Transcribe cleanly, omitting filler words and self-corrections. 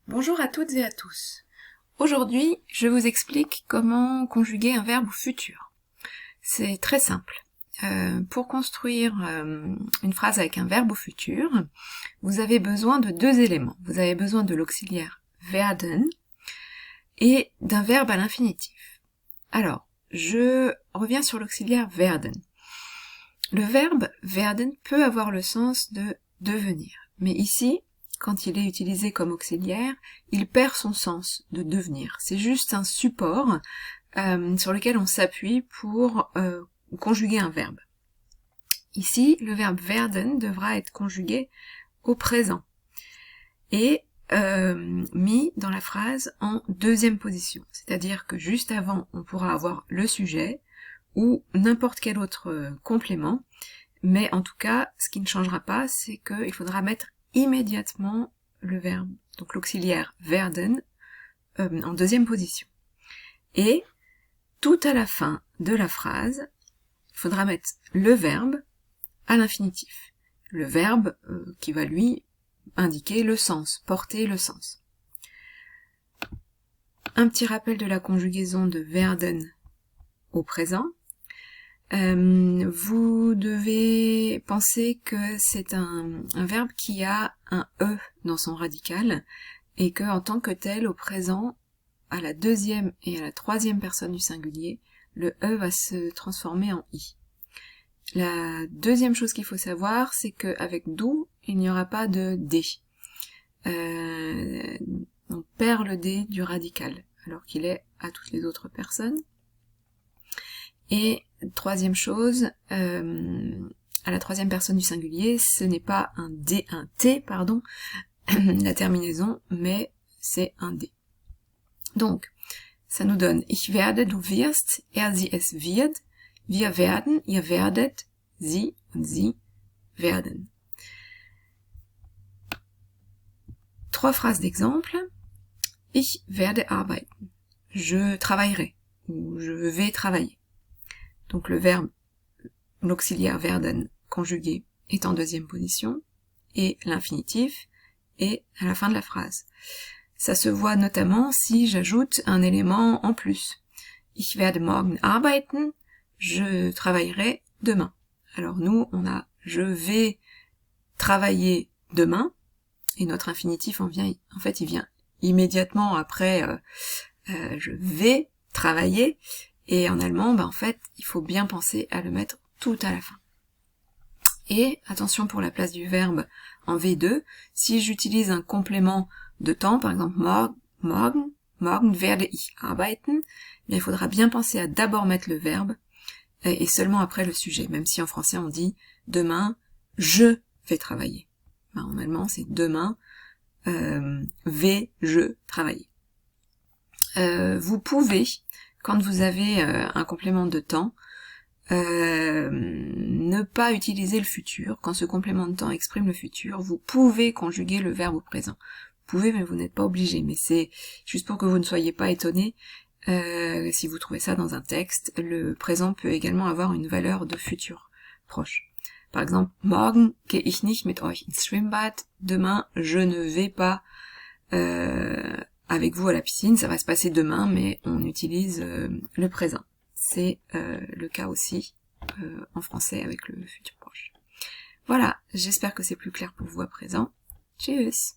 Bonjour à toutes et à tous. Aujourd'hui, je vous explique comment conjuguer un verbe au futur. C'est très simple. Pour construire une phrase avec un verbe au futur, vous avez besoin de deux éléments. Vous avez besoin de l'auxiliaire werden et d'un verbe à l'infinitif. Alors, je reviens sur l'auxiliaire werden. Le verbe werden peut avoir le sens de devenir, mais ici, quand il est utilisé comme auxiliaire, il perd son sens de devenir. C'est juste un support sur lequel on s'appuie pour conjuguer un verbe. Ici, le verbe werden devra être conjugué au présent et mis dans la phrase en deuxième position. C'est-à-dire que juste avant, on pourra avoir le sujet ou n'importe quel autre complément, mais en tout cas, ce qui ne changera pas, c'est qu'il faudra mettre immédiatement le verbe, donc l'auxiliaire werden, en deuxième position. Et tout à la fin de la phrase, il faudra mettre le verbe à l'infinitif. Le verbe qui va lui indiquer le sens, porter le sens. Un petit rappel de la conjugaison de werden au présent. Vous devez penser que c'est un verbe qui a un E dans son radical et que en tant que tel, au présent, à la deuxième et à la troisième personne du singulier, le E va se transformer en I. La deuxième chose qu'il faut savoir, c'est qu'avec DOU, il n'y aura pas de D. On perd le D du radical, alors qu'il est à toutes les autres personnes. Et troisième chose, à la troisième personne du singulier, ce n'est pas un T, la terminaison, mais c'est un D. Donc, ça nous donne ich werde, du wirst, sie es wird, wir werden, ihr werdet, sie und sie werden. Trois phrases d'exemple. Ich werde arbeiten. Je travaillerai, ou je vais travailler. Donc le verbe, l'auxiliaire werden conjugué est en deuxième position, et l'infinitif est à la fin de la phrase. Ça se voit notamment si j'ajoute un élément en plus. Ich werde morgen arbeiten, je travaillerai demain. Alors nous, on a je vais travailler demain, et notre infinitif il vient immédiatement après je vais travailler, et en allemand, il faut bien penser à le mettre tout à la fin. Et attention pour la place du verbe en V2, si j'utilise un complément de temps, par exemple morgen werde ich arbeiten, il faudra bien penser à d'abord mettre le verbe et seulement après le sujet, même si en français on dit demain je vais travailler. En allemand c'est demain vais je travailler. Vous pouvez, quand vous avez un complément de temps, ne pas utiliser le futur. Quand ce complément de temps exprime le futur, vous pouvez conjuguer le verbe au présent. Vous pouvez, mais vous n'êtes pas obligé. Mais c'est juste pour que vous ne soyez pas étonnés. Si vous trouvez ça dans un texte, le présent peut également avoir une valeur de futur proche. Par exemple, morgen gehe ich nicht mit euch ins Schwimmbad. Demain, je ne vais pas avec vous à la piscine. Ça va se passer demain, mais on utilise le présent. C'est le cas aussi en français avec le futur proche. Voilà, j'espère que c'est plus clair pour vous à présent. Tchuss!